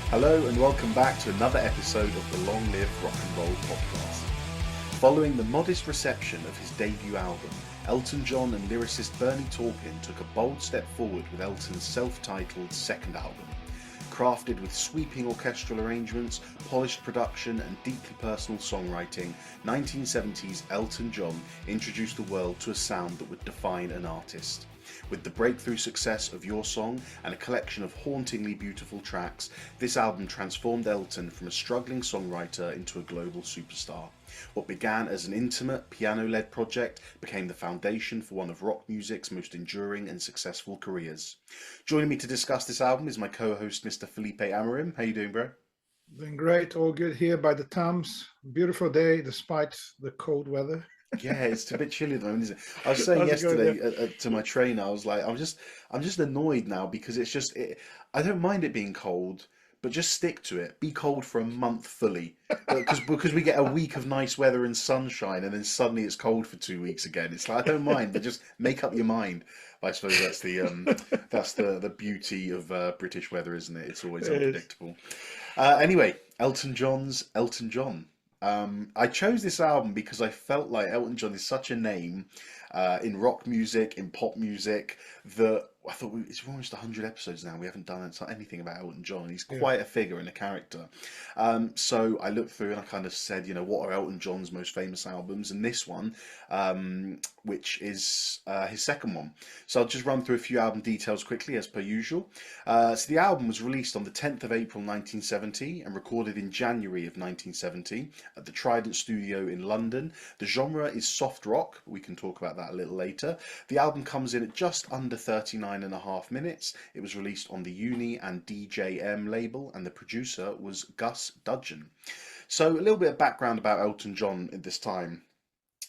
Hello and welcome back to another episode of the Long Live Rock and Roll podcast. Following the modest reception of his debut album, Elton John and lyricist Bernie Taupin took a bold step forward with Elton's self-titled second album. Crafted with sweeping orchestral arrangements, polished production and deeply personal songwriting, 1970s Elton John introduced the world to a sound that would define an artist. With the breakthrough success of Your Song and a collection of hauntingly beautiful tracks, this album transformed Elton from a struggling songwriter into a global superstar. What began as an intimate, piano-led project became the foundation for one of rock music's most enduring and successful careers. Joining me to discuss this album is my co-host, Mr. Felipe Amorim. How you doing, bro? Doing great, all good here by the Thames. Beautiful day despite the cold weather. Yeah, it's a bit chilly at the moment, isn't it? I was saying yesterday to my trainer, I was like, I'm just annoyed now because I don't mind it being cold, but just stick to it. Be cold for a month fully, because we get a week of nice weather and sunshine, and then suddenly it's cold for 2 weeks again. It's like I don't mind, but just make up your mind. I suppose that's the beauty of British weather, isn't it? It's always unpredictable. Anyway, Elton John's Elton John. I chose this album because I felt like Elton John is such a name in rock music, in pop music, that I thought it's almost 100 episodes now. We haven't done anything about Elton John. He's quite a figure and a character. So I looked through and I kind of said, what are Elton John's most famous albums? And this one, which is his second one. So I'll just run through a few album details quickly, as per usual. So the album was released on the 10th of April 1970 and recorded in January of 1970 at the Trident Studio in London. The genre is soft rock. We can talk about that a little later. The album comes in at just under 39.5 minutes. It was released on the Uni and DJM label, and the producer was Gus Dudgeon. So a little bit of background about Elton John at this time.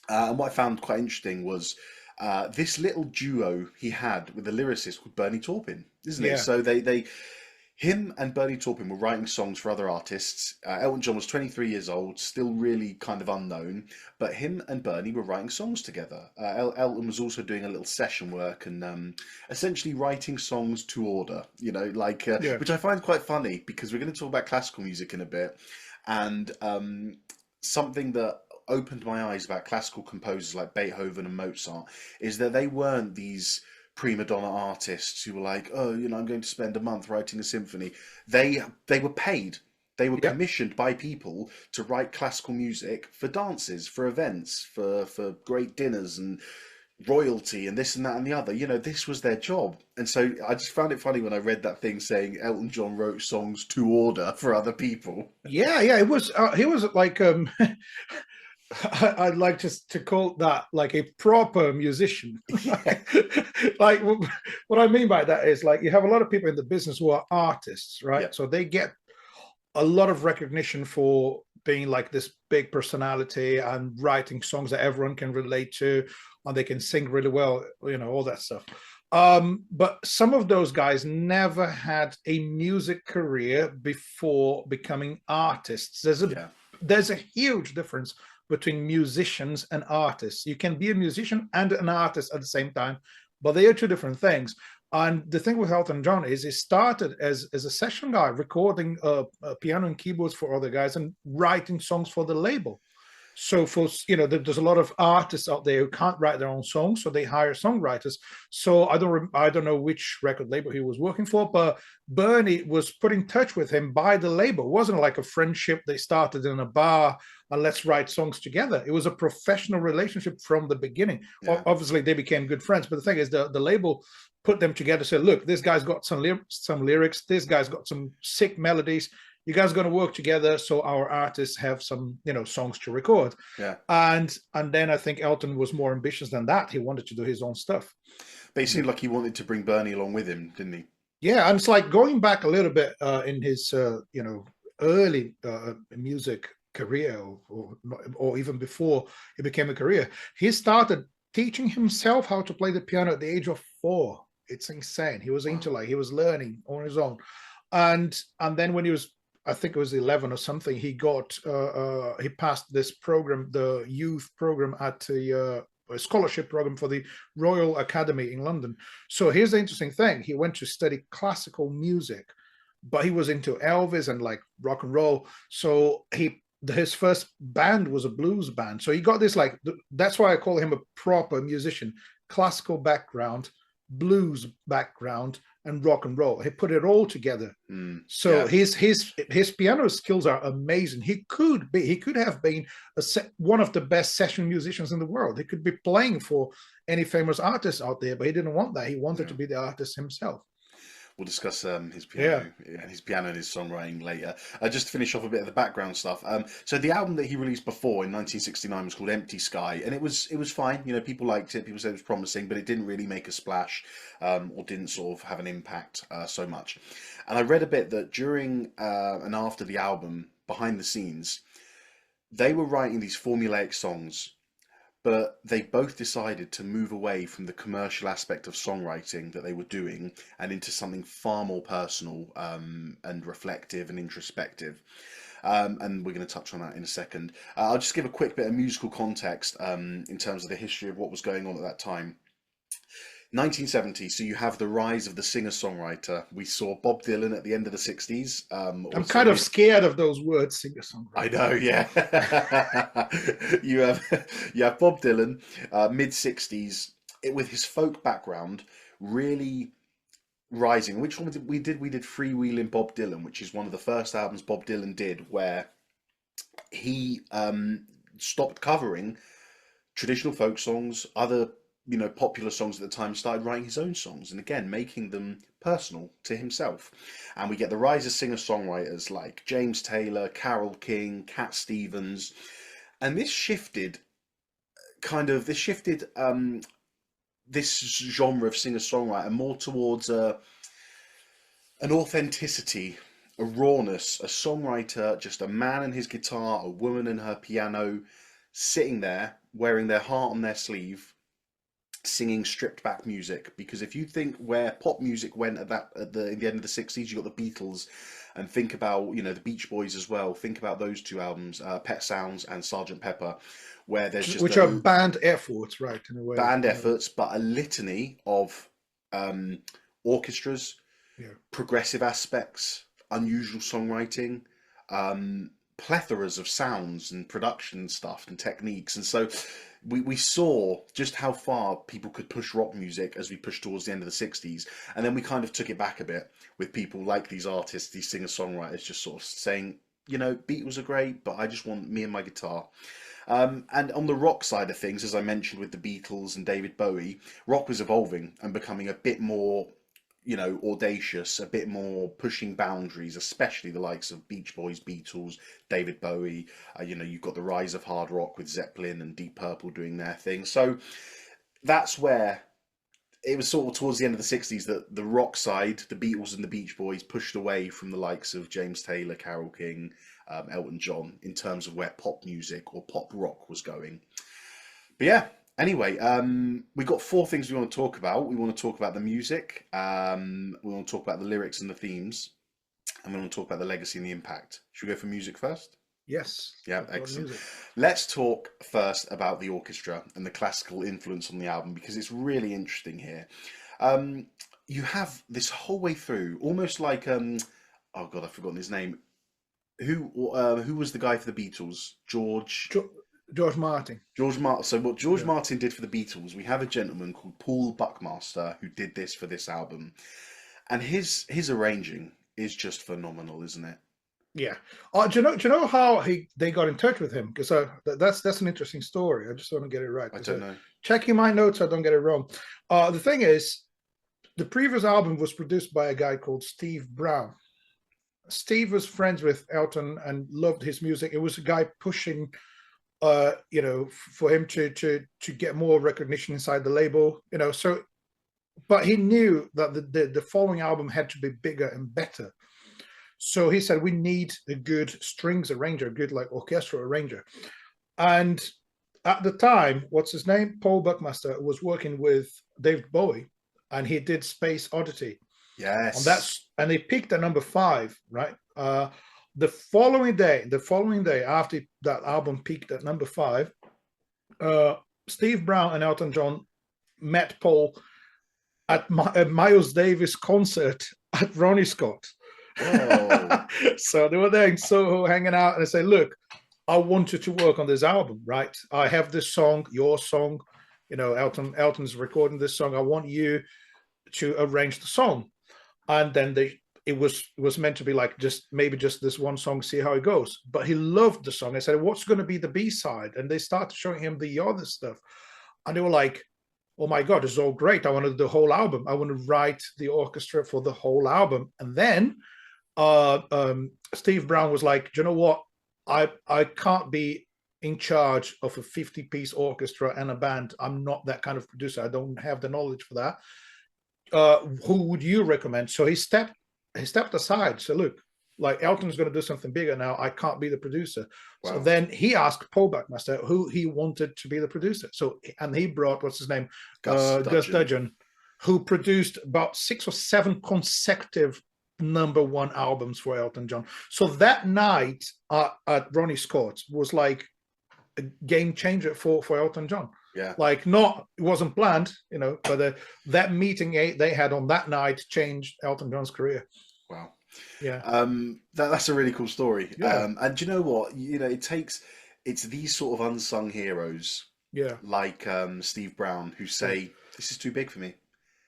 And what I found quite interesting was this little duo he had with a lyricist called Bernie Taupin, isn't it? So him and Bernie Taupin were writing songs for other artists. Elton John was 23 years old, still really kind of unknown, but him and Bernie were writing songs together. Elton was also doing a little session work and essentially writing songs to order, which I find quite funny because we're going to talk about classical music in a bit. And something that opened my eyes about classical composers like Beethoven and Mozart is that they weren't these prima donna artists who were like, I'm going to spend a month writing a symphony. They were paid. They were commissioned by people to write classical music for dances, for events, for great dinners and royalty and this and that and the other. This was their job. And so I just found it funny when I read that thing saying Elton John wrote songs to order for other people. Yeah, it was. He was like I'd like to call that like a proper musician. Like what I mean by that is like you have a lot of people in the business who are artists, right? Yep. So they get a lot of recognition for being like this big personality and writing songs that everyone can relate to, and they can sing really well, all that stuff. But some of those guys never had a music career before becoming artists. There's a huge difference between musicians and artists. You can be a musician and an artist at the same time, but they are two different things. And the thing with Elton John is he started as a session guy, recording piano and keyboards for other guys and writing songs for the label. So there's a lot of artists out there who can't write their own songs, so they hire songwriters. So I don't know which record label he was working for, but Bernie was put in touch with him by the label. It wasn't like a friendship they started in a bar and let's write songs together. It was a professional relationship from the beginning. Yeah. Obviously, they became good friends, but the thing is, the label put them together. Said, look, this guy's got some lyrics. This guy's got some sick melodies. You guys are going to work together so our artists have some, songs to record. Yeah. And then I think Elton was more ambitious than that. He wanted to do his own stuff. But he seemed like he wanted to bring Bernie along with him, didn't he? Yeah, and it's like going back a little bit in his, early music career or even before it became a career, he started teaching himself how to play the piano at the age of 4. It's insane. He was into he was learning on his own. And then when he was, I think it was 11 or something, he passed this program, the youth program at a scholarship program for the Royal Academy in London. So here's the interesting thing. He went to study classical music but he was into Elvis and like rock and roll. So his first band was a blues band. So he got this like, that's why I call him a proper musician, classical background, blues background, and rock and roll. He put it all together. So his piano skills are amazing. He could have been one of the best session musicians in the world. He could be playing for any famous artist out there, but he didn't want that. He wanted to be the artist himself. We'll discuss his piano and his songwriting later. Just to finish off a bit of the background stuff. So the album that he released before in 1969 was called Empty Sky, and it was fine. You know, people liked it. People said it was promising, but it didn't really make a splash, or didn't sort of have an impact so much. And I read a bit that during and after the album, behind the scenes, they were writing these formulaic songs, but they both decided to move away from the commercial aspect of songwriting that they were doing and into something far more personal, and reflective and introspective. And we're going to touch on that in a second. I'll just give a quick bit of musical context in terms of the history of what was going on at that time. 1970, so you have the rise of the singer-songwriter. We saw Bob Dylan at the end of the 60s. I'm kind of scared of those words, singer-songwriter. I know, yeah. you have Bob Dylan, mid-60s, with his folk background, really rising. Which one did we did? We did Freewheeling Bob Dylan, which is one of the first albums Bob Dylan did, where he stopped covering traditional folk songs, other popular songs at the time, started writing his own songs, and again making them personal to himself. And we get the rise of singer-songwriters like James Taylor, Carole King, Cat Stevens, and this shifted this genre of singer-songwriter more towards an authenticity, a rawness, a songwriter, just a man and his guitar, a woman and her piano, sitting there wearing their heart on their sleeve, singing stripped back music. Because if you think where pop music went at the end of the 60s, you got the Beatles, and think about the Beach Boys as well. Think about those two albums, Pet Sounds and Sgt. Pepper, where there's just are band efforts, right? In a way, band efforts, but a litany of orchestras, progressive aspects, unusual songwriting, plethoras of sounds and production stuff and techniques. And so we saw just how far people could push rock music as we pushed towards the end of the 60s. And then we kind of took it back a bit with people like these artists, these singer-songwriters, just sort of saying, Beatles are great, but I just want me and my guitar. And on the rock side of things, as I mentioned with the Beatles and David Bowie, rock was evolving and becoming a bit more audacious, a bit more pushing boundaries, especially the likes of Beach Boys, Beatles, David Bowie. You've got the rise of hard rock with Zeppelin and Deep Purple doing their thing. So that's where it was sort of towards the end of the 60s that the rock side, the Beatles and the Beach Boys, pushed away from the likes of James Taylor, Carole King, Elton John, in terms of where pop music or pop rock was going. But yeah. Anyway, we got 4 things we want to talk about. We want to talk about the music, we want to talk about the lyrics and the themes, and we want to talk about the legacy and the impact. Should we go for music first? Yes. Yeah, excellent. Let's talk first about the orchestra and the classical influence on the album, because it's really interesting here. You have this whole way through, almost like, oh God, I've forgotten his name. Who was the guy for the Beatles? George Martin. So what George Martin did for the Beatles, we have a gentleman called Paul Buckmaster who did this for this album, and his arranging is just phenomenal, isn't it? Yeah. Do you know how they got in touch with him? Because that's an interesting story. I just want to get it right. I don't know. Checking my notes, I don't get it wrong. The thing is, the previous album was produced by a guy called Steve Brown. Steve was friends with Elton and loved his music. It was a guy pushing for him to get more recognition inside the label, so, but he knew that the following album had to be bigger and better. So he said, we need a good strings arranger, a good like orchestral arranger. And at the time, what's his name? Paul Buckmaster was working with David Bowie, and he did Space Oddity. Yes. And they picked at number 5, right? The following day after that album peaked at number 5, Steve Brown and Elton John met Paul at Miles Davis concert at Ronnie Scott. Whoa. So they were there in Soho hanging out, and they say, look, I want you to work on this album, right? I have this song, your song, Elton's recording this song. I want you to arrange the song. And then it was meant to be like maybe just this one song, see how it goes. But he loved the song. I said, what's going to be the B-side? And they started showing him the other stuff. And they were like, oh my God, this is all great. I want to do the whole album. I want to write the orchestra for the whole album. And then Steve Brown was like, do you know what? I can't be in charge of a 50-piece orchestra and a band. I'm not that kind of producer. I don't have the knowledge for that. Who would you recommend? So he stepped aside. So look, like Elton's going to do something bigger now. I can't be the producer. Wow. So then he asked Paul Buckmaster who he wanted to be the producer. So, and he brought, what's his name? Gus Dudgeon, who produced about 6 or 7 consecutive #1 albums for Elton John. So that night at Ronnie Scott's was like a game changer for Elton John. Yeah. Like it wasn't planned, but that meeting they had on that night changed Elton John's career. Wow. Yeah. That's a really cool story. Yeah. And do you know what? It's these sort of unsung heroes. Yeah. Like Steve Brown, who say, this is too big for me.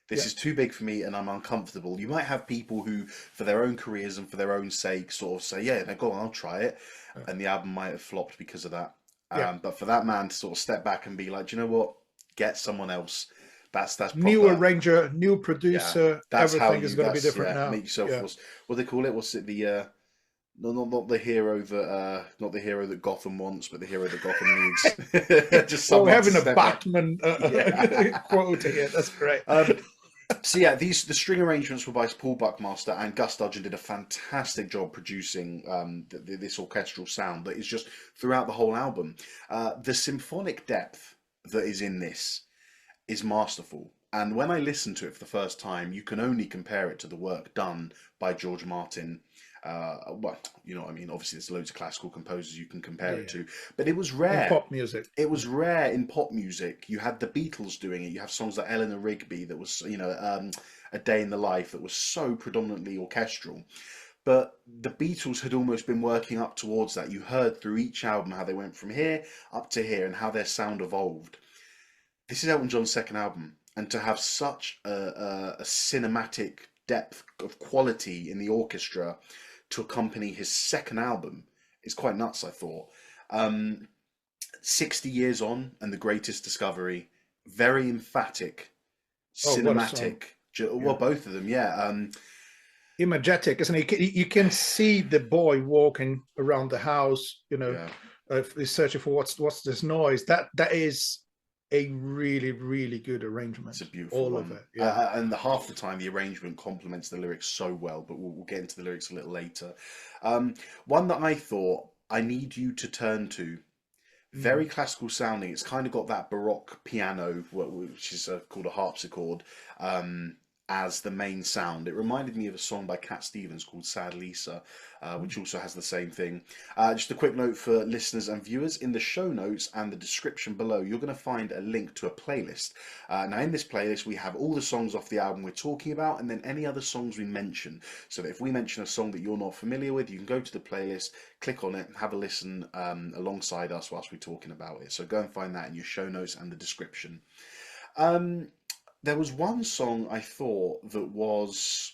This is too big for me and I'm uncomfortable. You might have people who, for their own careers and for their own sake, sort of say, yeah, go on, I'll try it. Yeah. And the album might have flopped because of that. But for that man to sort of step back and be like, do you know what? Get someone else. That's proper. New arranger, new producer. That's everything is going to be different now. Make yourself what they call it. What's it? The not the hero that Gotham wants, but the hero that Gotham needs. Just having a Batman quote here. That's great. So yeah, the string arrangements were by Paul Buckmaster, and Gus Dudgeon did a fantastic job producing this orchestral sound that is just throughout the whole album. The symphonic depth that is in this is masterful. And when I listened to it for the first time, you can only compare it to the work done by George Martin. Well, you know what I mean? Obviously, there's loads of classical composers you can compare it to, but it was rare. In pop music. It was rare in pop music. You had the Beatles doing it. You have songs like Eleanor Rigby that was, A Day in the Life that was so predominantly orchestral. But the Beatles had almost been working up towards that. You heard through each album how they went from here up to here and how their sound evolved. This is Elton John's second album, and to have such a cinematic depth of quality in the orchestra to accompany his second album is quite nuts, I thought. 60 years on and The Greatest Discovery, very emphatic, cinematic. Well, both of them, imagetic, isn't it? You can see the boy walking around the house, he's searching for what's this noise. That is a really, really good arrangement. It's a beautiful all one. of it. Yeah. And half the time the arrangement complements the lyrics so well, but we'll get into the lyrics a little later. One that I thought I Need You to Turn To, very classical sounding. It's kind of got that Baroque piano, which is called a harpsichord, as the main sound. It reminded me of a song by Cat Stevens called Sad Lisa, which also has the same thing. Just a quick note for listeners and viewers, in the show notes and the description below, you're going to find a link to a playlist. Now in this playlist, we have all the songs off the album we're talking about, and then any other songs we mention. So that if we mention a song that you're not familiar with, you can go to the playlist, click on it, and have a listen alongside us whilst we're talking about it. So go and find that in your show notes and the description. There was one song I thought that was,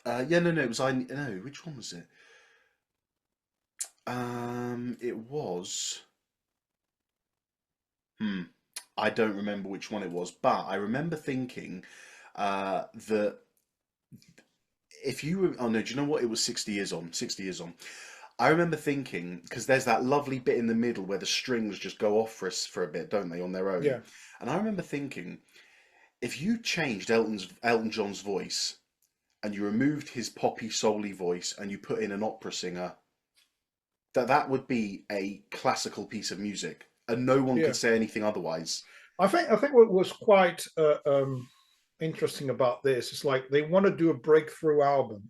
which one was it? It was, I don't remember which one it was, but I remember thinking that if you were, do you know what? It was 60 Years On. I remember thinking, because there's that lovely bit in the middle where the strings just go off for a bit, don't they, on their own? Yeah. And I remember thinking, if you changed Elton John's voice and you removed his poppy soul-y voice and you put in an opera singer, that would be a classical piece of music, and no one could say anything otherwise. I think what was quite interesting about this is like they want to do a breakthrough album,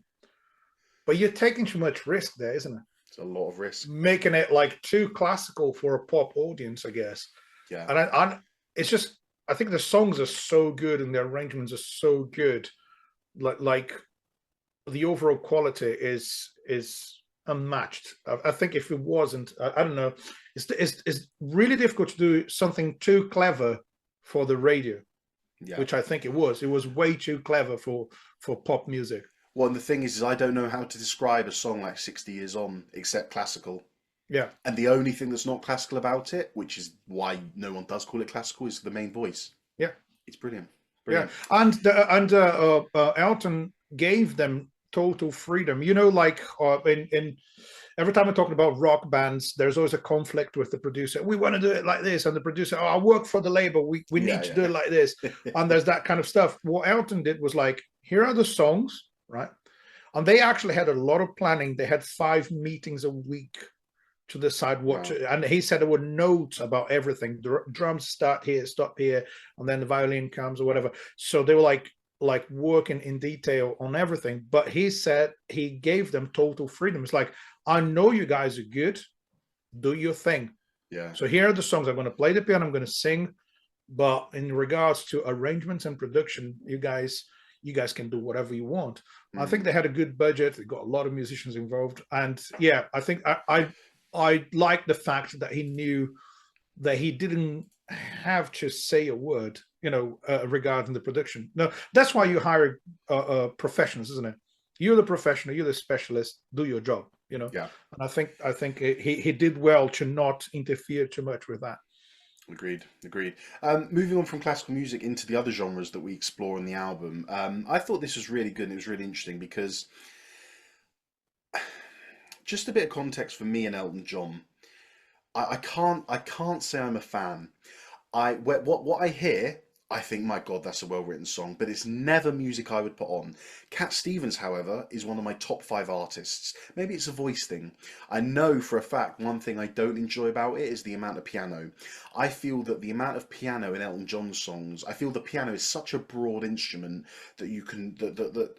but you're taking too much risk there, isn't it? It's a lot of risk. Making it like too classical for a pop audience, I guess. Yeah. And it's just, I think the songs are so good and the arrangements are so good. Like the overall quality is unmatched. I think if it wasn't, I don't know, it's really difficult to do something too clever for the radio, Yeah. which I think it was. It was way too clever for pop music. Well, and the thing is I don't know how to describe a song like 60 Years On except classical. Yeah, And the only thing that's not classical about it, which is why no one does call it classical, is the main voice. yeah, It's brilliant. yeah. Brilliant. And Elton gave them total freedom. You know, like in every time we're talking about rock bands, there's always a conflict with the producer. We want to do it like this, and the producer, oh, I work for the label. We Yeah, need to do it yeah. like this, and there's that kind of stuff. What Elton did was like, here are the songs, right? And they actually had a lot of planning. They had 5 meetings a week to decide what Wow. to. And he said there were notes about everything. The drums start here, stop here, and then the violin comes or whatever. So they were like working in detail on everything. But he said he gave them total freedom. It's like, I know you guys are good. Do your thing. Yeah. So here are the songs. I'm going to play the piano. I'm going to sing. But in regards to arrangements and production, you guys can do whatever you want. I think Mm. they had a good budget. They got a lot of musicians involved, and yeah, I think I like the fact that he knew that he didn't have to say a word, regarding the production. No, that's why you hire professionals, isn't it? You're the professional, you're the specialist. Do your job, Yeah. And I think he did well to not interfere too much with that. Agreed. Agreed. Moving on from classical music into the other genres that we explore in the album, I thought this was really good and it was really interesting because just a bit of context for me and Elton John. I can't say I'm a fan. What I hear, I think, my God, that's a well-written song, but it's never music I would put on. Cat Stevens, however, is one of my top 5 artists. Maybe it's a voice thing. I know for a fact one thing I don't enjoy about it is the amount of piano. I feel that the amount of piano in Elton John's songs, I feel the piano is such a broad instrument that that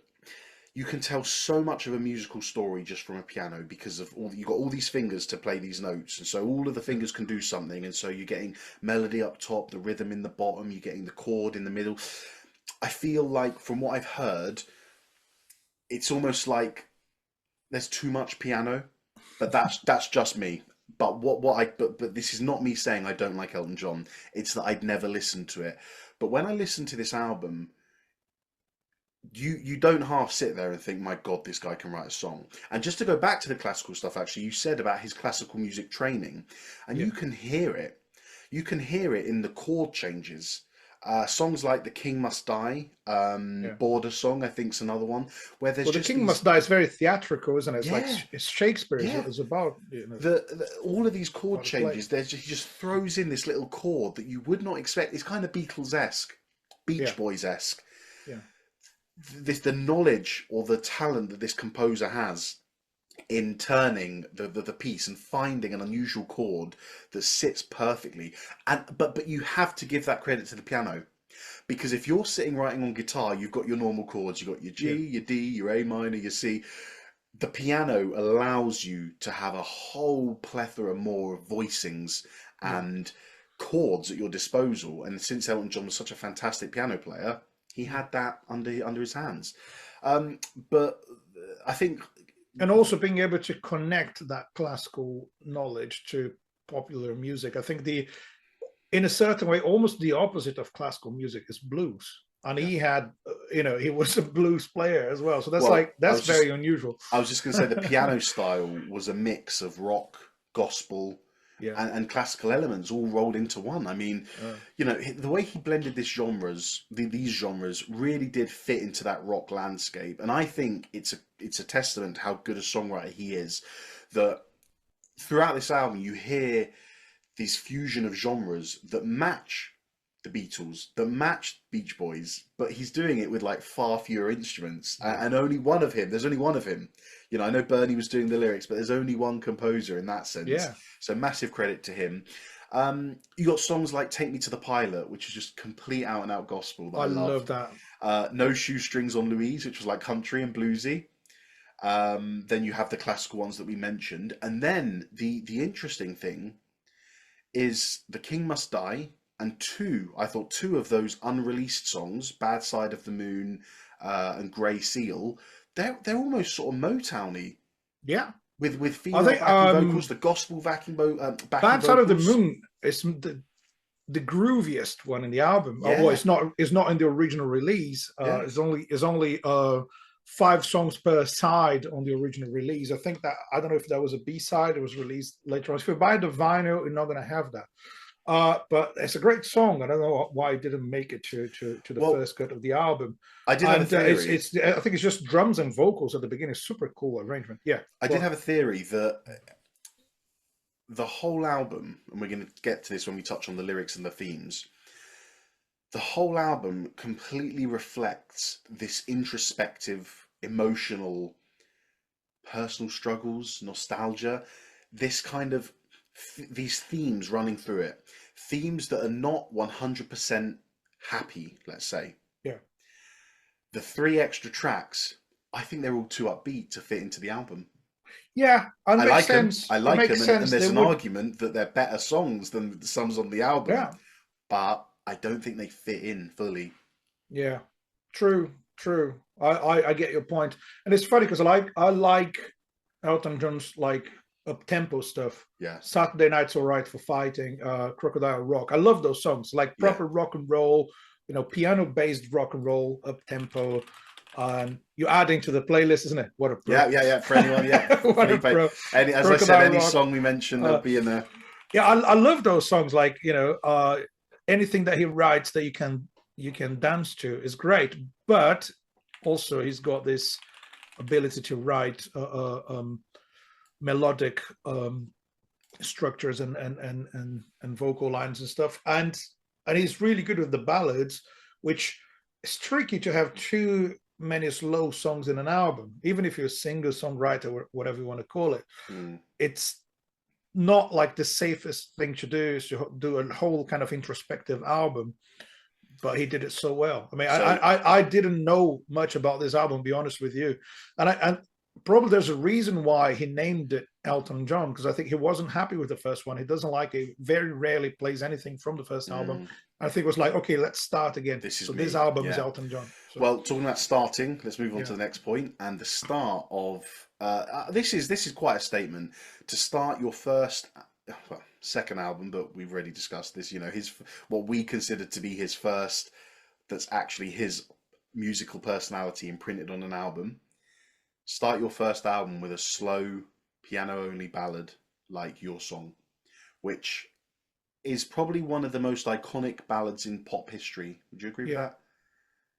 you can tell so much of a musical story just from a piano because of all you've got all these fingers to play these notes, and so all of the fingers can do something, and so you're getting melody up top, the rhythm in the bottom, you're getting the chord in the middle. I feel like from what I've heard, it's almost like there's too much piano, but that's just me. But this is not me saying I don't like Elton John. It's that I'd never listened to it. But when I listened to this album, you don't half sit there and think, my God, this guy can write a song. And just to go back to the classical stuff, actually, you said about his classical music training, and Yeah. you can hear it. You can hear it in the chord changes. Songs like "The King Must Die," Yeah. "Border Song," I think is another one where there's Well, the just King these. Must Die is very theatrical, isn't it? It's like Yeah, it's Shakespeare yeah. is about, All of these chord about a play. changes. He just throws in this little chord that you would not expect. It's kind of Beatles-esque, Beach Yeah, Boys-esque. yeah, The knowledge or the talent that this composer has in turning the piece and finding an unusual chord that sits perfectly. And but you have to give that credit to the piano, because if you're sitting writing on guitar, you've got your normal chords, you've got your G, yeah, your D, your A minor, your C. The piano allows you to have a whole plethora more of voicings yeah. and chords at your disposal. And since Elton John was such a fantastic piano player, he Mm. had that under his hands. But I think, And also being able to connect that classical knowledge to popular music. I think in a certain way, almost the opposite of classical music is blues. And yeah. he had, he was a blues player as well. So Well, that's very unusual. I was just going to say the piano style was a mix of rock, gospel, Yeah. and classical elements all rolled into one. I mean, the way he blended these genres really did fit into that rock landscape, and I think it's a testament to how good a songwriter he is. That throughout this album, you hear this fusion of genres that match the Beatles, that match Beach Boys, but he's doing it with like far fewer instruments, Yeah. and only one of him. There's only one of him. I know Bernie was doing the lyrics, but there's only one composer in that sense. Yeah. So massive credit to him. You got songs like "Take Me to the Pilot," which is just complete out and out gospel that I I love. love that. "No Shoestrings on Louise," which was like country and bluesy. Then you have the classical ones that we mentioned, and then the interesting thing is "The King Must Die," and I thought two of those unreleased songs, "Bad Side of the Moon" and "Grey Seal," they're almost sort of Motown-y Yeah, with I female think backing vocals, the gospel backing Bad Side of the vocals. Moon is the grooviest one in the album. Well, Yeah, it's not in the original release. yeah. It's only 5 songs per side on the original release. I think that, I don't know if that was a B-side. It was released later on. If you buy the vinyl, you're not going to have that. But it's a great song. I don't know why it didn't make it to the Well, first cut of the album. I did have a theory. It's I think it's just drums and vocals at the beginning. Super cool arrangement. Yeah, I did have a theory that the whole album, and we're going to get to this when we touch on the lyrics and the themes, the whole album completely reflects this introspective, emotional, personal struggles, nostalgia, this kind of these themes running through it, themes that are not 100% happy, let's say. Yeah. The 3 extra tracks, I think they're all too upbeat to fit into the album. Yeah, and I it like makes them. sense. I It like makes them, and sense. there's They an would, argument that they're better songs than the songs on the album. yeah, But I don't think they fit in fully. yeah. True, true. I get your point, and it's funny because I like Elton John's like up tempo stuff. Yeah. Saturday Night's Alright for Fighting, Crocodile Rock. I love those songs, like proper rock and roll, piano based rock and roll, up tempo. You're adding to the playlist, isn't it? What a pro. Yeah. For anyone, yeah. What a pro. As I said, any song we mentioned, they'll be in there. Yeah, I love those songs. Like, anything that he writes that you can dance to is great. But also he's got this ability to write melodic structures and vocal lines and stuff. And he's really good with the ballads, which is tricky to have too many slow songs in an album. Even if you're a singer-songwriter or whatever you want to call it, it's not like the safest thing to do is to do a whole kind of introspective album. But he did it so well. I mean, I didn't know much about this album, to be honest with you, and probably there's a reason why he named it Elton John, because I think he wasn't happy with the first one. He doesn't like it. Very rarely plays anything from the first album. I think it was like, okay, let's start again. This album is Elton John. So. Well, talking about starting, let's move on to the next point. And the start of this is quite a statement to start your first, second album, but we've already discussed this. His what we consider to be his first. That's actually his musical personality imprinted on an album. Start your first album with a slow piano-only ballad like Your Song, which is probably one of the most iconic ballads in pop history. Would you agree with that?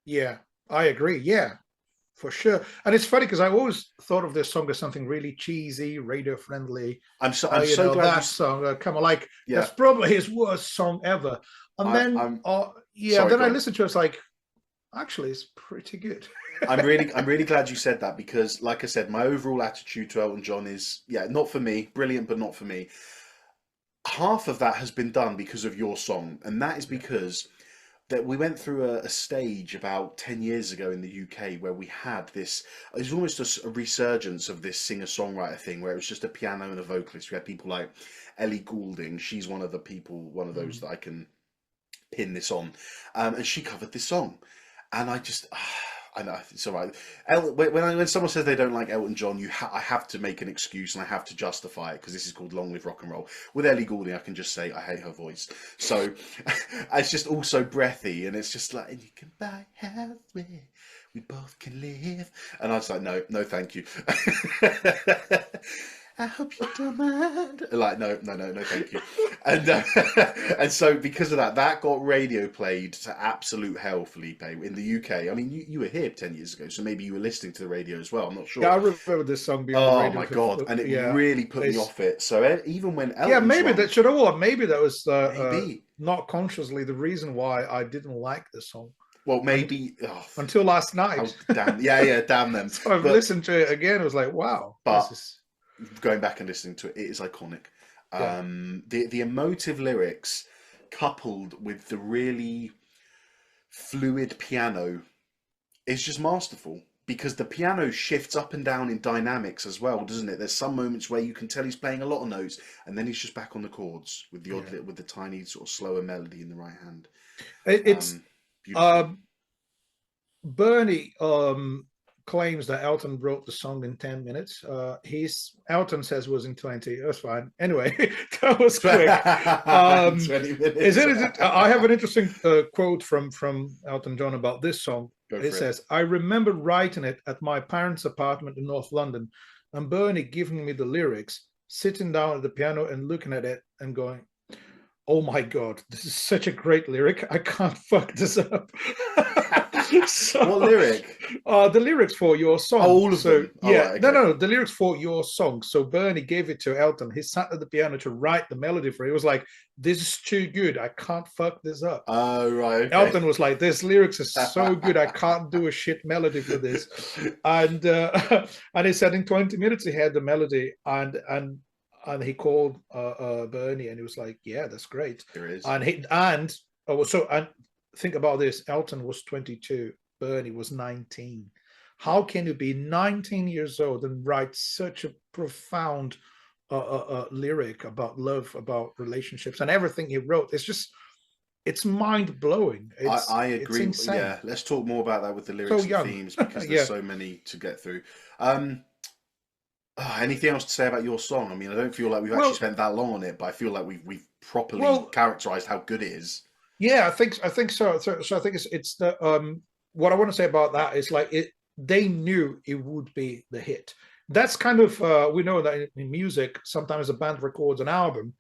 Yeah, I agree. Yeah, for sure. And it's funny because I always thought of this song as something really cheesy, radio-friendly. I'm so glad that song. Come on, like that's probably his worst song ever. And then I listened to it. It's like, actually, it's pretty good. I'm really glad you said that, because, like I said, my overall attitude to Elton John is, not for me, brilliant, but not for me. Half of that has been done because of Your Song, and that is because that we went through a stage about 10 years ago in the UK where we had this, it was almost a resurgence of this singer-songwriter thing where it was just a piano and a vocalist. We had people like Ellie Goulding. She's one of those that I can pin this on, and she covered this song, and I know it's all right. When someone says they don't like Elton John, I have to make an excuse and I have to justify it, because this is called Long Live Rock and Roll. With Ellie Goulding, I can just say I hate her voice. So it's just also breathy, and it's just like, and you can buy a house where we both can live. And I was like, no, thank you. I hope you don't mind. Like, no, thank you. And so because of that got radio played to absolute hell, Felipe, in the UK. I mean, you were here 10 years ago, so maybe you were listening to the radio as well. I'm not sure. Yeah, I remember this song being on the radio. Oh my God. And it really put me off it. So even when Elton maybe that, you know what? Maybe that was not consciously the reason why I didn't like the song. Well, maybe until last night. Damn them. So I've listened to it again. It was like, wow. But going back and listening to it, it is iconic. The emotive lyrics coupled with the really fluid piano is just masterful, because the piano shifts up and down in dynamics as well, doesn't it? There's some moments where you can tell he's playing a lot of notes, and then he's just back on the chords with the with the tiny sort of slower melody in the right hand. It's Bernie claims that Elton wrote the song in 10 minutes. Elton says was in 20. That's fine. Anyway, that was quick. 20 minutes. I have an interesting quote from Elton John about this song. It says, "I remember writing it at my parents' apartment in North London, and Bernie giving me the lyrics, sitting down at the piano and looking at it and going, oh my God, this is such a great lyric. I can't fuck this up." So, what lyric? The lyrics for your song. Oh, all of them? Yeah, right, okay. no, the lyrics for your song. So Bernie gave it to Elton. He sat at the piano to write the melody for it. He was like, this is too good. I can't fuck this up. Oh, right. Okay. Elton was like, this lyrics is so good. I can't do a shit melody for this. And he said in 20 minutes he had the melody, and he called Bernie, and he was like, yeah, that's great. Here it is. And think about this. Elton was 22. Bernie was 19. How can you be 19 years old and write such a profound lyric about love, about relationships, and everything he wrote? It's mind-blowing. I agree. It's insane. Yeah, let's talk more about that with the lyrics and themes, because there's so many to get through. Anything else to say about your song? I mean, I don't feel like we've actually spent that long on it, but I feel like we've properly characterized how good it is. Yeah, I think so. So I think it's the what I want to say about that is like they knew it would be the hit. That's kind of we know that in music, sometimes a band records an album.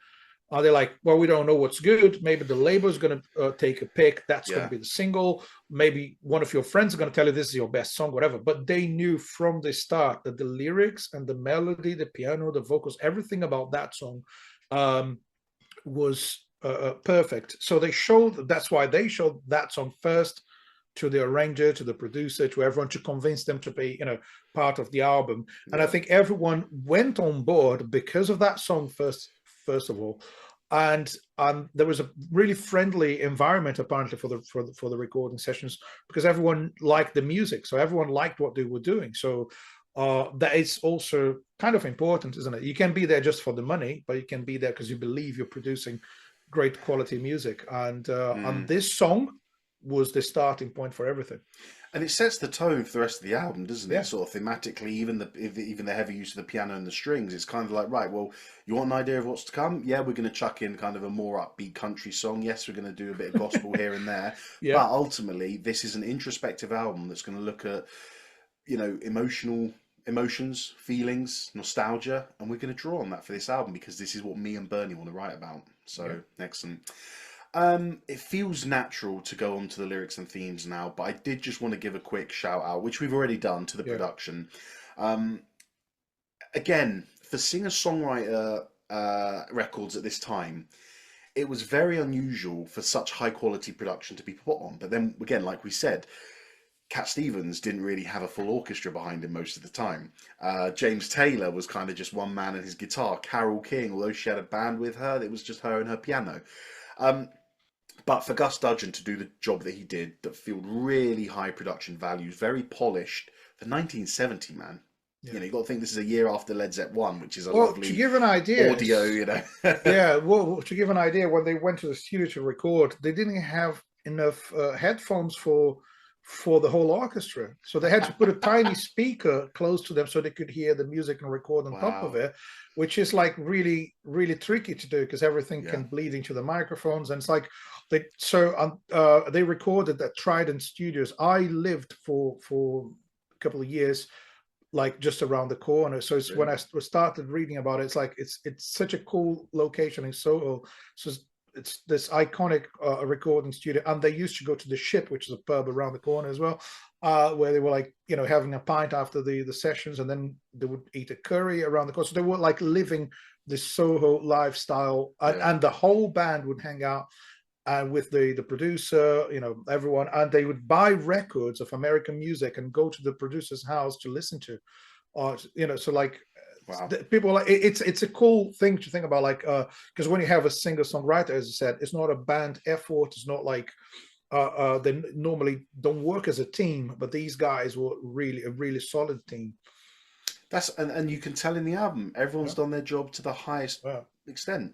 They're like, well, we don't know what's good. Maybe the label's going to take a pick. That's going to be the single. Maybe one of your friends are going to tell you this is your best song, whatever. But they knew from the start that the lyrics and the melody, the piano, the vocals, everything about that song was perfect. So that's why they showed that song first to the arranger, to the producer, to everyone, to convince them to be, part of the album. And I think everyone went on board because of that song first of all. And there was a really friendly environment apparently for the recording sessions, because everyone liked the music. So everyone liked what they were doing. So that is also kind of important, isn't it? You can be there just for the money, but you can be there because you believe you're producing great quality music. And this song was the starting point for everything. And it sets the tone for the rest of the album, doesn't it? Sort of thematically, even the heavy use of the piano and the strings. It's kind of like, right, well, you want an idea of what's to come? Yeah, we're going to chuck in kind of a more upbeat country song. Yes, we're going to do a bit of gospel here and there. But ultimately, this is an introspective album that's going to look at, emotions, feelings, nostalgia, and we're going to draw on that for this album because this is what me and Bernie want to write about. So, excellent. It feels natural to go on to the lyrics and themes now, but I did just want to give a quick shout out, which we've already done, to the production. Again, for singer-songwriter records at this time, it was very unusual for such high quality production to be put on. But then again, like we said, Cat Stevens didn't really have a full orchestra behind him most of the time. James Taylor was kind of just one man and his guitar. Carole King, although she had a band with her, it was just her and her piano. But for Gus Dudgeon to do the job that he did, that filled really high production values, very polished, for 1970, man. You got to think this is a year after Led Zepp 1, which is a lovely to give an idea, audio, to give an idea, when they went to the studio to record, they didn't have enough headphones for the whole orchestra. So they had to put a tiny speaker close to them so they could hear the music and record on top of it, which is like really, really tricky to do because everything can bleed into the microphones. And it's like, they recorded at Trident Studios. I lived for a couple of years, like just around the corner. So it's when I started reading about it, it's like, it's such a cool location in Soho. So it's this iconic recording studio, and they used to go to the Ship, which is a pub around the corner as well, where they were like, having a pint after the sessions, and then they would eat a curry around the corner. So they were like living this Soho lifestyle, and the whole band would hang out with the producer, everyone, and they would buy records of American music and go to the producer's house to listen to, so like. Wow. People like it's a cool thing to think about, like because when you have a singer-songwriter, as I said, it's not a band effort. It's not like they normally don't work as a team, but these guys were really a really solid team. And you can tell in the album, everyone's done their job to the highest extent.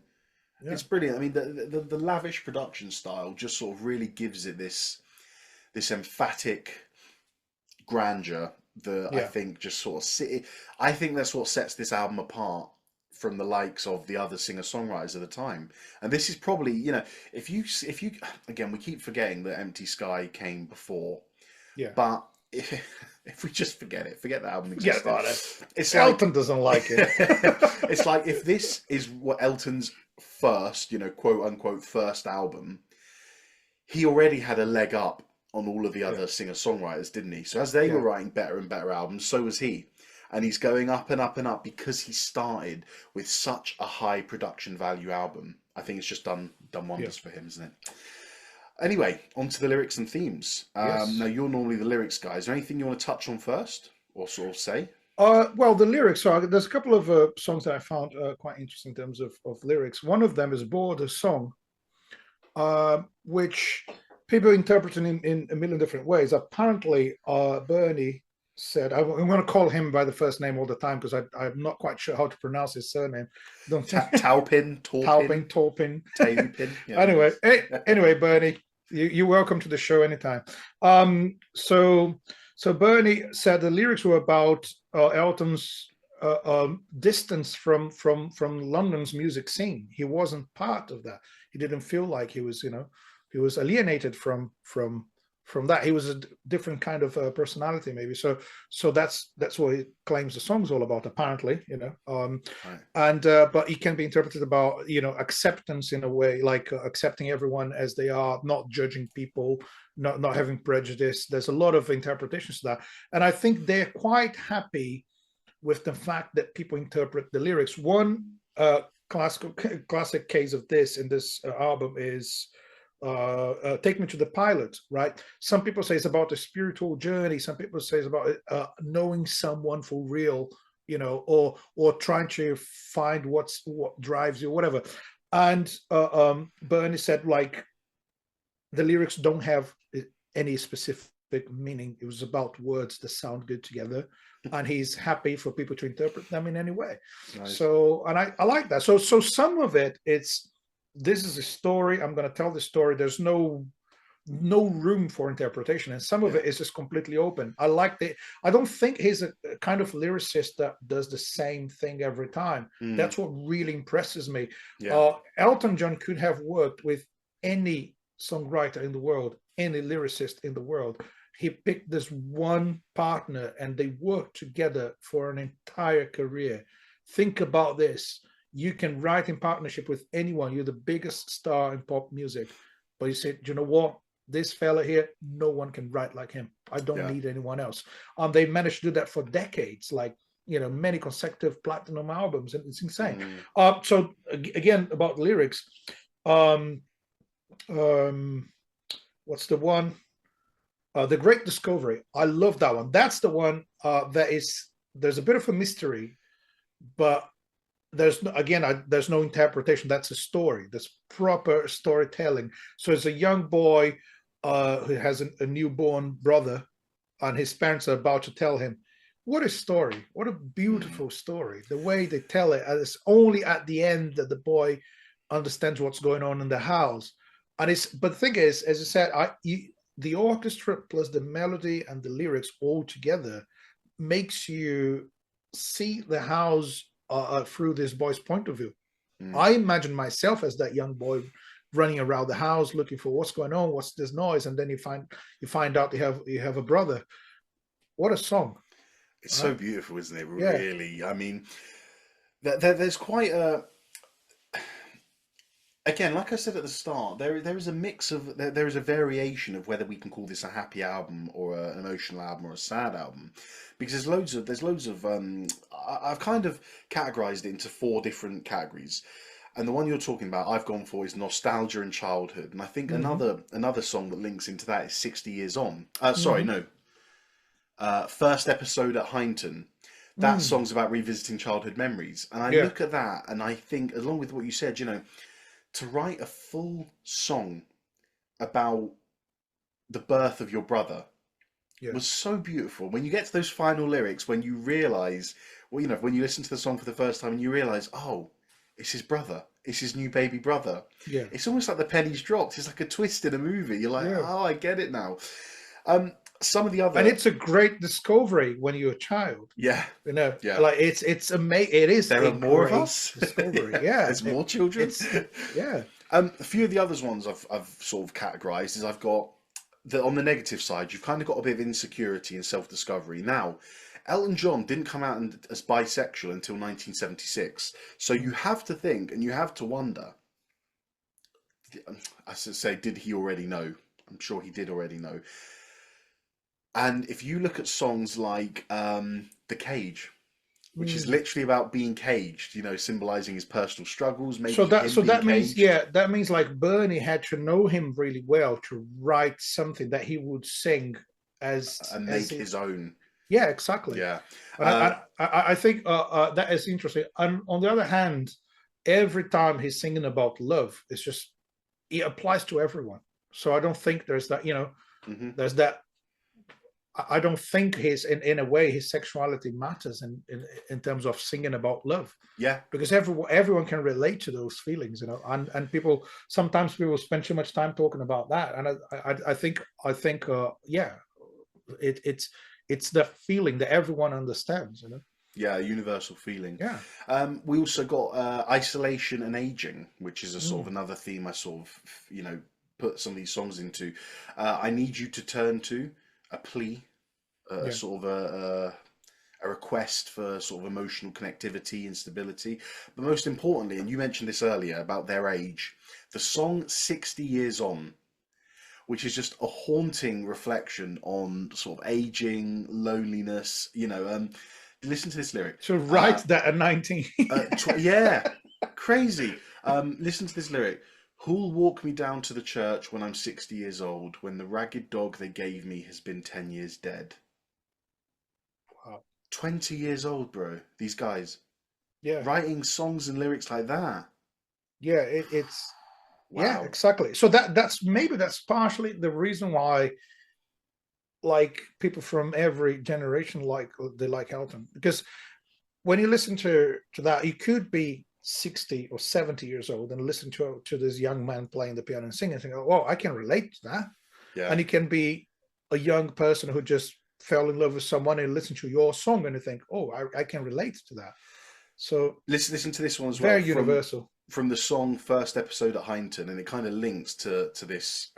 It's brilliant. I mean, the lavish production style just sort of really gives it this emphatic grandeur that I think just sort of I think that's what sets this album apart from the likes of the other singer-songwriters of the time. And this is probably, if you again, we keep forgetting that Empty Sky came before, but if we just forget the album existed, about it. It's Elton like, doesn't like it. It's like if this is what Elton's first, quote unquote first album, he already had a leg up on all of the other singer-songwriters, didn't he? So as they were writing better and better albums, so was he. And he's going up and up and up because he started with such a high production value album. I think it's just done wonders for him, isn't it? Anyway, on to the lyrics and themes. Now, you're normally the lyrics guy. Is there anything you want to touch on first or sort of say? Well, the lyrics are, there's a couple of songs that I found quite interesting in terms of lyrics. One of them is Border Song, which people interpret in a million different ways. Apparently, Bernie said, I'm going to call him by the first name all the time because I'm not quite sure how to pronounce his surname. Taupin. Anyway, Bernie, you're welcome to the show anytime. So Bernie said the lyrics were about Elton's distance from London's music scene. He wasn't part of that. He didn't feel like he was, he was alienated from that. He was a different kind of personality, maybe. So that's what he claims the song's all about, apparently, and but it can be interpreted about, acceptance in a way, like accepting everyone as they are, not judging people, not having prejudice. There's a lot of interpretations to that, and I think they're quite happy with the fact that people interpret the lyrics. One classic case of this in this album is Take Me to the Pilot, right? Some people say it's about a spiritual journey. Some people say it's about knowing someone for real, or trying to find what drives you, whatever. And Bernie said, like, the lyrics don't have any specific meaning. It was about words that sound good together, and he's happy for people to interpret them in any way. Nice. So, and I like that. So some of it, this is a story. I'm going to tell the story. There's no room for interpretation, and some of it is just completely open. I don't think he's a kind of lyricist that does the same thing every time. That's what really impresses me. Elton John could have worked with any songwriter in the world, any lyricist in the world. He picked this one partner and they worked together for an entire career. Think about this. You can write in partnership with anyone. You're the biggest star in pop music. But you said, you know what? This fella here, no one can write like him. I don't need anyone else. They managed to do that for decades, like, many consecutive platinum albums. And it's insane. So again, about lyrics, what's the one? The Great Discovery. I love that one. That's the one there's a bit of a mystery, but there's no interpretation. That's a story. That's proper storytelling. So it's a young boy who has a newborn brother, and his parents are about to tell him. What a story. What a beautiful story. The way they tell it, and it's only at the end that the boy understands what's going on in the house. But the thing is, as I said, the orchestra plus the melody and the lyrics all together makes you see the house through this boy's point of view. I imagine myself as that young boy running around the house looking for what's going on, what's this noise, and then you find out you have a brother. What a song! It's so beautiful, isn't it? Really, I mean, there's quite a. Again, like I said at the start, there is a mix of there is a variation of whether we can call this a happy album or an emotional album or a sad album, because there's loads of I've kind of categorized it into 4 different categories, and the one you're talking about I've gone for is nostalgia and childhood, and I think another song that links into that is 60 Years On. First Episode at Heinton. That song's about revisiting childhood memories, and I look at that and I think, along with what you said, to write a full song about the birth of your brother was so beautiful. When you get to those final lyrics, when you realise, when you listen to the song for the first time and you realise, oh, it's his brother, it's his new baby brother. It's almost like the pennies dropped. It's like a twist in a movie. You're like, oh, I get it now. Some of the other, and it's a great discovery when you're a child. yeah, You know, yeah. like it's amazing. It is. There a are more of great us. discovery. Yeah, There's more children. Yeah. A few of the others ones I've sort of categorized is I've got on the negative side, you've kind of got a bit of insecurity and self-discovery. Now, Elton John didn't come out as bisexual until 1976, so you have to think and you have to wonder. I should say, did he already know? I'm sure he did already know. And if you look at songs like The Cage, which is literally about being caged, you know, symbolizing his personal struggles, maybe So that means, caged. yeah, that means like Bernie had to know him really well to write something that he would sing and make his own. Yeah, exactly. Yeah. And I think that is interesting. And on the other hand, every time he's singing about love, it's just, it applies to everyone. So I don't think there's that, you know, there's that. I don't think in a way his sexuality matters in terms of singing about love. Yeah, because everyone can relate to those feelings, you know, and people sometimes spend too much time talking about that, and I think yeah, it's the feeling that everyone understands, you know. Yeah, a universal feeling. Yeah. We also got isolation and aging, which is a sort of another theme I sort of, you know, put some of these songs into. I Need You to Turn To, a plea, sort of a request for sort of emotional connectivity and stability. But most importantly, and you mentioned this earlier about their age, the song 60 Years On, which is just a haunting reflection on sort of aging, loneliness, you know. Listen to this lyric. So write that at 19. Yeah, crazy. Listen to this lyric. Who'll walk me down to the church when I'm 60 years old, when the ragged dog they gave me has been 10 years dead? Wow. 20 years old, bro. These guys. Yeah. Writing songs and lyrics like that. Yeah, it's wow. Yeah, exactly. So that's partially the reason why, like, people from every generation they like Elton, because when you listen to that, you could be 60 or 70 years old and listen to this young man playing the piano and singing and think, oh, I can relate to that. Yeah. And you can be a young person who just fell in love with someone and listen to your song and you think, oh, I can relate to that. So listen to this one as well. Very universal. From the song First Episode at Heinton, and it kind of links to this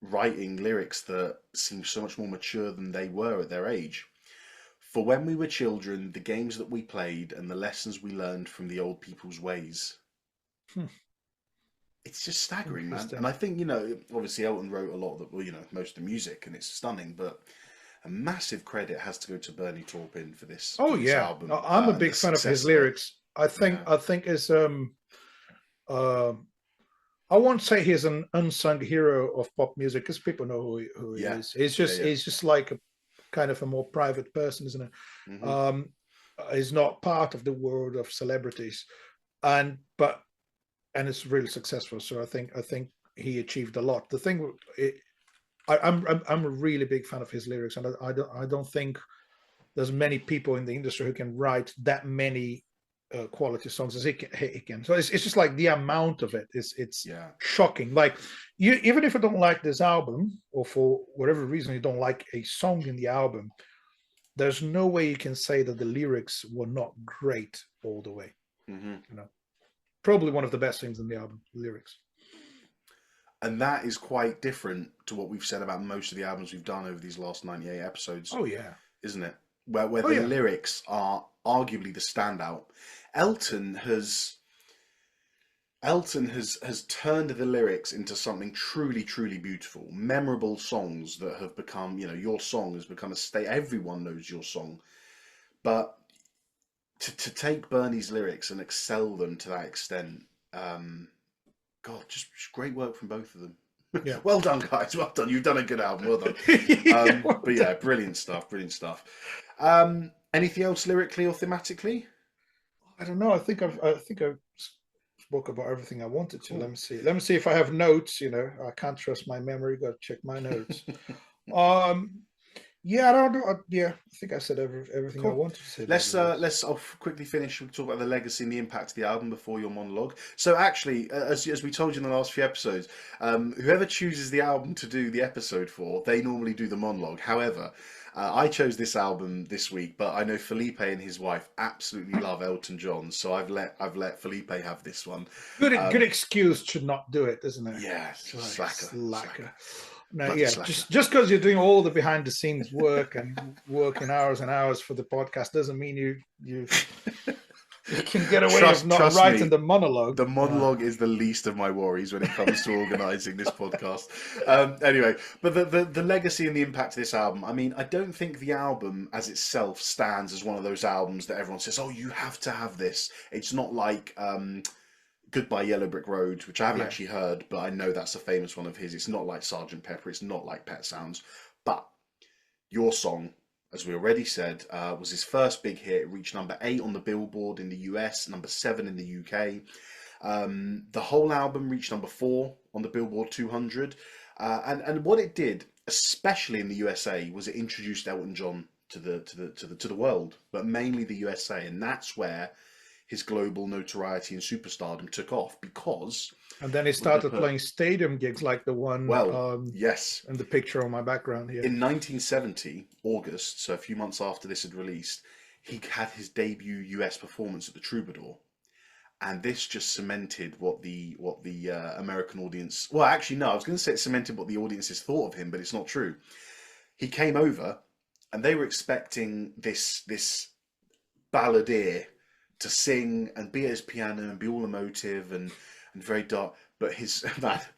writing lyrics that seem so much more mature than they were at their age. For when we were children, the games that we played and the lessons we learned from the old people's ways. It's just staggering, man. And I think, you know, obviously Elton wrote a lot of the, well, you know, most of the music, and it's stunning, but a massive credit has to go to Bernie Taupin for this. Oh, this yeah. album. I'm a big fan of his lyrics. I think is I won't say he's an unsung hero of pop music, because people know who he is. He's just like a kind of a more private person, isn't it? He's not part of the world of celebrities, and it's really successful. So I think he achieved a lot. The thing, I'm a really big fan of his lyrics, and I don't think there's many people in the industry who can write that many quality songs as he can. So it's just like the amount of it is shocking. Like, you, even if you don't like this album, or for whatever reason you don't like a song in the album, there's no way you can say that the lyrics were not great all the way. You know, probably one of the best things in the album, lyrics. And that is quite different to what we've said about most of the albums we've done over these last 98 episodes. Oh yeah, isn't it? Where the lyrics are arguably the standout. Elton has turned the lyrics into something truly, truly beautiful. Memorable songs that have become, you know, your song has become a state. Everyone knows your song. But to take Bernie's lyrics and excel them to that extent, God, just great work from both of them. Yeah. Well done, guys. Well done. You've done a good album. Well done. But yeah, brilliant stuff. Brilliant stuff. Anything else lyrically or thematically? I don't know. I think I spoke about everything I wanted to. Let me see if I have notes. You know, I can't trust my memory. Got to check my notes. Yeah, I don't know. Yeah, I think I said everything I Cool. wanted to say about the lyrics. I'll quickly finish. We'll talk about the legacy and the impact of the album before your monologue. So actually, as we told you in the last few episodes, whoever chooses the album to do the episode for, they normally do the monologue. However, I chose this album this week, but I know Felipe and his wife absolutely love Elton John, so I've let Felipe have this one. Good excuse to not do it, isn't it? Yeah, It's like slacker. No, Bloody yeah, slacker. just because you're doing all the behind the scenes work and working hours and hours for the podcast doesn't mean you can get away with not writing me, the monologue. The monologue is the least of my worries when it comes to organising this podcast. Anyway, but the legacy and the impact of this album, I mean, I don't think the album as itself stands as one of those albums that everyone says, oh, you have to have this. It's not like Goodbye Yellow Brick Road, which I haven't actually heard, but I know that's a famous one of his. It's not like Sergeant Pepper. It's not like Pet Sounds. But Your Song, as we already said, was his first big hit. It reached number 8 on the Billboard in the US, number 7 in the UK. The whole album reached number 4 on the Billboard 200. And what it did, especially in the USA, was it introduced Elton John to the world, but mainly the USA, and that's where his global notoriety and superstardom took off, because... And then he started playing stadium gigs like the one yes, in the picture on my background here. In 1970, August, so a few months after this had released, he had his debut US performance at the Troubadour. And this just cemented what the American audience... Well, actually, no, I was going to say it cemented what the audiences thought of him, but it's not true. He came over, and they were expecting this balladeer to sing and be at his piano and be all emotive and very dark, but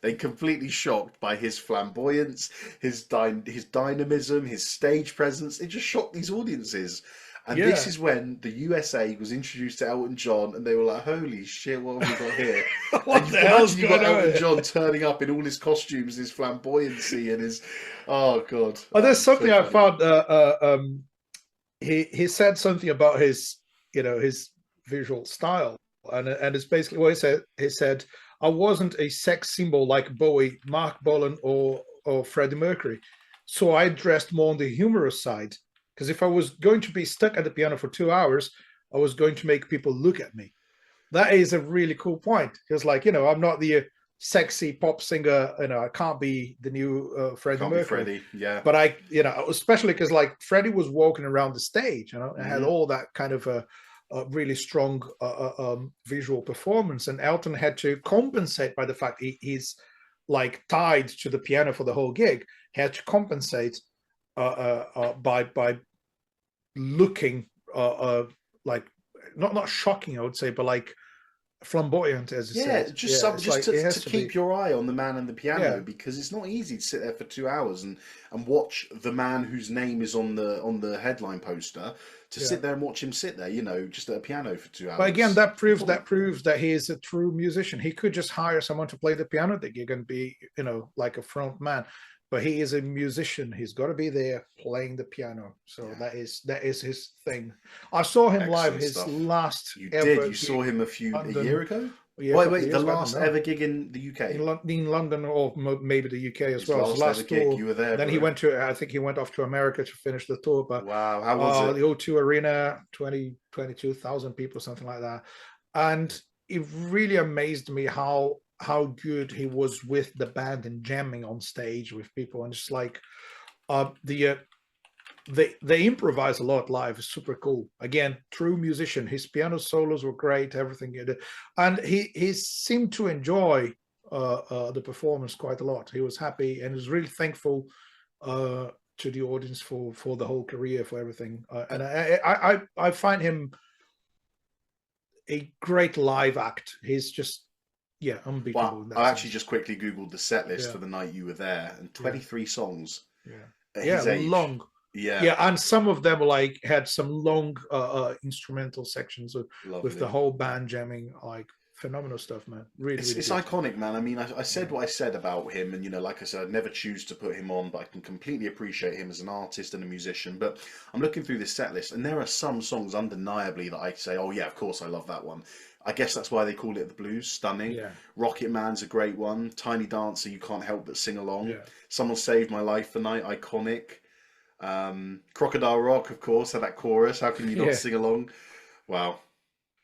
they completely shocked by his flamboyance, his dynamism, his stage presence. It just shocked these audiences. And this is when the USA was introduced to Elton John, and they were like, "Holy shit, what have we got here?" What the hell's you got Elton John turning up in all his costumes, his flamboyancy, and his god. Oh, there's something I found. He said something about his visual style, and it's basically what he said. He said, I wasn't a sex symbol like Bowie, Mark Bolan, or Freddie Mercury, so I dressed more on the humorous side, because if I was going to be stuck at the piano for 2 hours, I was going to make people look at me. That is a really cool point, because I'm not the sexy pop singer, I can't be the new Freddie Mercury. Freddie, yeah. But I especially because Freddie was walking around the stage, and had all that kind of a really strong visual performance, and Elton had to compensate by the fact he's like tied to the piano for the whole gig. He had to compensate by looking like not shocking, I would say, but like flamboyant, as you said. To keep your eye on the man and the piano, because it's not easy to sit there for 2 hours and watch the man whose name is on the headline poster, to sit there and watch him sit there, just at a piano for 2 hours. But again, that proves that he is a true musician. He could just hire someone to play the piano at the gig and be, like a front man. But he is a musician. He's got to be there playing the piano. So that is his thing. I saw him live. His last You saw him a year ago? Yeah, wait, the last ever gig in the UK? In London, or maybe the UK as well. His last tour. Gig, you were there. Then he went to, I think he went off to America to finish the tour. But wow, how was it? The O2 Arena, 22,000 people, something like that. And it really amazed me how good he was with the band and jamming on stage with people. And just like they improvise a lot live. It's super cool. Again, true musician. His piano solos were great. Everything he did, and he seemed to enjoy the performance quite a lot. He was happy and was really thankful to the audience for the whole career, for everything. And I find him a great live act. He's just unbeatable. Well, I actually just quickly googled the set list for the night you were there, and 23 songs. At his age. Long. Yeah, and some of them had some long instrumental sections with the whole band jamming. Phenomenal stuff, man. Really, it's iconic, man. I mean, I said what I said about him, and like I said, I'd never choose to put him on, but I can completely appreciate him as an artist and a musician. But I'm looking through this set list, and there are some songs undeniably that I say, oh yeah, of course I love that one. I guess that's why they call it the blues. Stunning. Yeah. Rocket Man's a great one. Tiny Dancer, you can't help but sing along. Yeah. Someone Saved My Life Tonight, iconic. Crocodile Rock, of course, had that chorus. How can you not Yeah. sing along? Wow.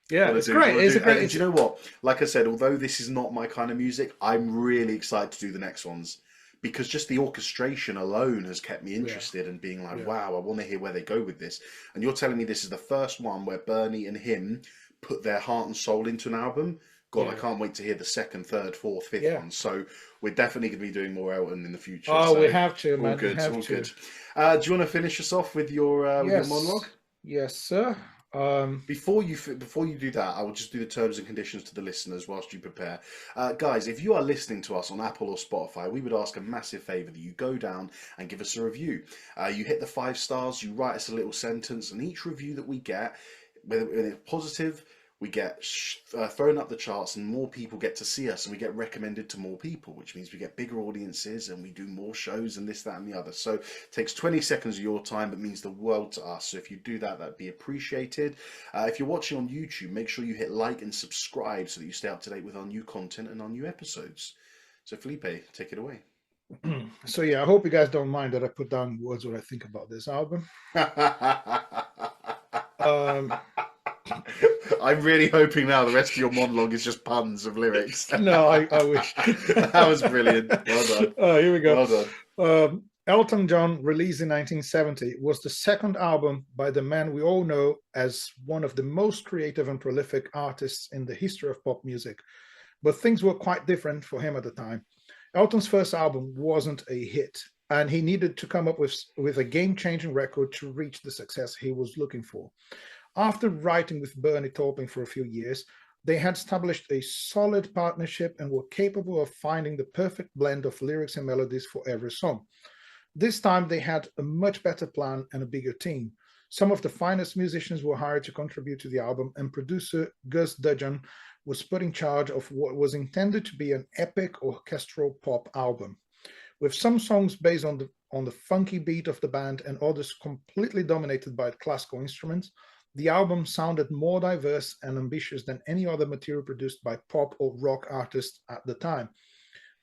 Yeah, What a it's dude, great. what a It's a dude. great. And do you know what? Like I said, although this is not my kind of music, I'm really excited to do the next ones because just the orchestration alone has kept me Yeah, interested and being like, yeah, wow, I want to hear where they go with this. And you're telling me this is the first one where Bernie and him put their heart and soul into an album. God, I yeah, can't wait to hear the second, third, fourth, fifth yeah. one. So we're definitely going to be doing more Elton in the future. Oh, we So have to, all man. We good, have all to. good. Do you want to finish us off with your Yes, monologue? yes, sir. Before you do that, I will just do the terms and conditions to the listeners whilst you prepare. Guys, if you are listening to us on Apple or Spotify, we would ask a massive favour that you go down and give us a review. You hit the 5 stars, you write us a little sentence, and each review that we get, whether it's positive, we get thrown up the charts and more people get to see us and we get recommended to more people, which means we get bigger audiences and we do more shows and this, that and the other. So it takes 20 seconds of your time, but means the world to us. So if you do that, that'd be appreciated. If you're watching on YouTube, make sure you hit like and subscribe so that you stay up to date with our new content and our new episodes. So Felipe, take it away. So yeah, I hope you guys don't mind that I put down words what I think about this album. Um, I'm really hoping now the rest of your monologue is just puns of lyrics. no, I wish. That was brilliant. Well done. Here we go. Well done. Elton John, released in 1970, was the second album by the man we all know as one of the most creative and prolific artists in the history of pop music. But things were quite different for him at the time. Elton's first album wasn't a hit, and he needed to come up with a game-changing record to reach the success he was looking for. After writing with Bernie Taupin for a few years, they had established a solid partnership and were capable of finding the perfect blend of lyrics and melodies for every song. This time they had a much better plan and a bigger team. Some of the finest musicians were hired to contribute to the album, and producer Gus Dudgeon was put in charge of what was intended to be an epic orchestral pop album. With some songs based on the funky beat of the band and others completely dominated by classical instruments, the album sounded more diverse and ambitious than any other material produced by pop or rock artists at the time.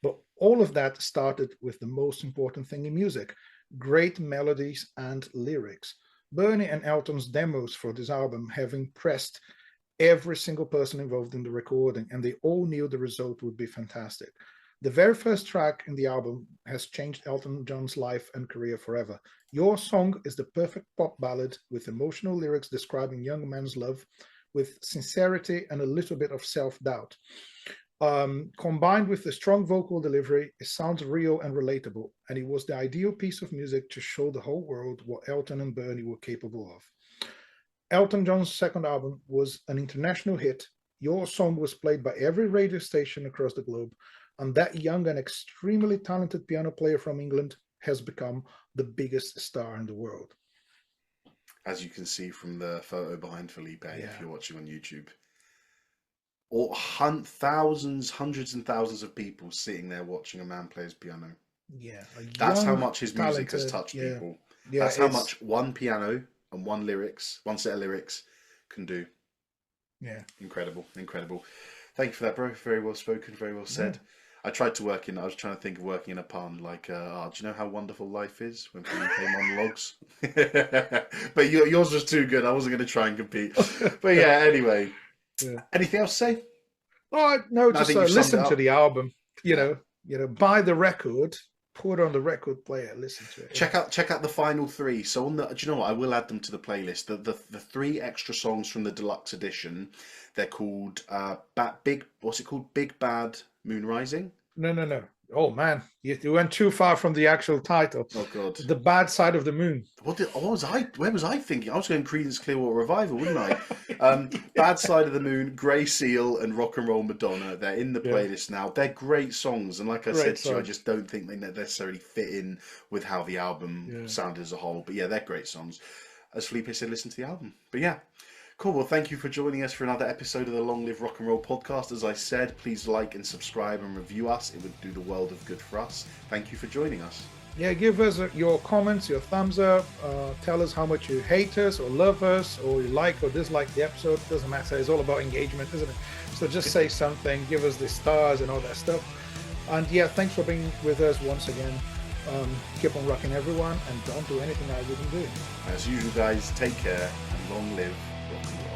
But all of that started with the most important thing in music: great melodies and lyrics. Bernie and Elton's demos for this album have impressed every single person involved in the recording, and they all knew the result would be fantastic. The very first track in the album has changed Elton John's life and career forever. Your Song is the perfect pop ballad with emotional lyrics describing young man's love with sincerity and a little bit of self-doubt. Combined with the strong vocal delivery, it sounds real and relatable, and it was the ideal piece of music to show the whole world what Elton and Bernie were capable of. Elton John's second album was an international hit. Your Song was played by every radio station across the globe, and that young and extremely talented piano player from England has become the biggest star in the world. As you can see from the photo behind Felipe, Yeah. if you're watching on YouTube. Or thousands, hundreds and thousands of people sitting there watching a man play his piano. Yeah. That's how Young, much his music has talented, touched yeah. people. Yeah, That's how much one piano and one set of lyrics can do. Yeah. Incredible, incredible. Thank you for that, bro. Very well spoken, very well said. Yeah. I tried to work in, I was trying to think of working in a pun, like, do you know how wonderful life is when people play monologues? But yours was too good. I wasn't going to try and compete. But yeah, anyway. Yeah. Anything else to say? Oh, no, just listen to the album. You know, buy the record, put it on the record player, listen to it. Check out the final 3. So do you know what? I will add them to the playlist. The 3 extra songs from the deluxe edition. They're called Big Bad Moon Rising? No. Oh man, you went too far from the actual title. Oh god. The Bad Side of the Moon. Where was I thinking? I was going Creedence Clearwater Revival, wasn't I? Bad Side of the Moon, Grey Seal, and Rock and Roll Madonna. They're in the playlist now. They're great songs, and like I said to you, I just don't think they necessarily fit in with how the album sounded as a whole. But yeah, they're great songs. As Felipe said, listen to the album. But yeah. Cool. Well, thank you for joining us for another episode of the Long Live Rock and Roll podcast. As I said, please like and subscribe and review us. It would do the world of good for us. Thank you for joining us. Yeah, give us your comments, your thumbs up. Tell us how much you hate us or love us, or you like or dislike the episode. Doesn't matter. It's all about engagement, isn't it? So just say something. Give us the stars and all that stuff. And yeah, thanks for being with us once again. Keep on rocking, everyone, and don't do anything I wouldn't do. As usual, guys, take care and long live rock and roll.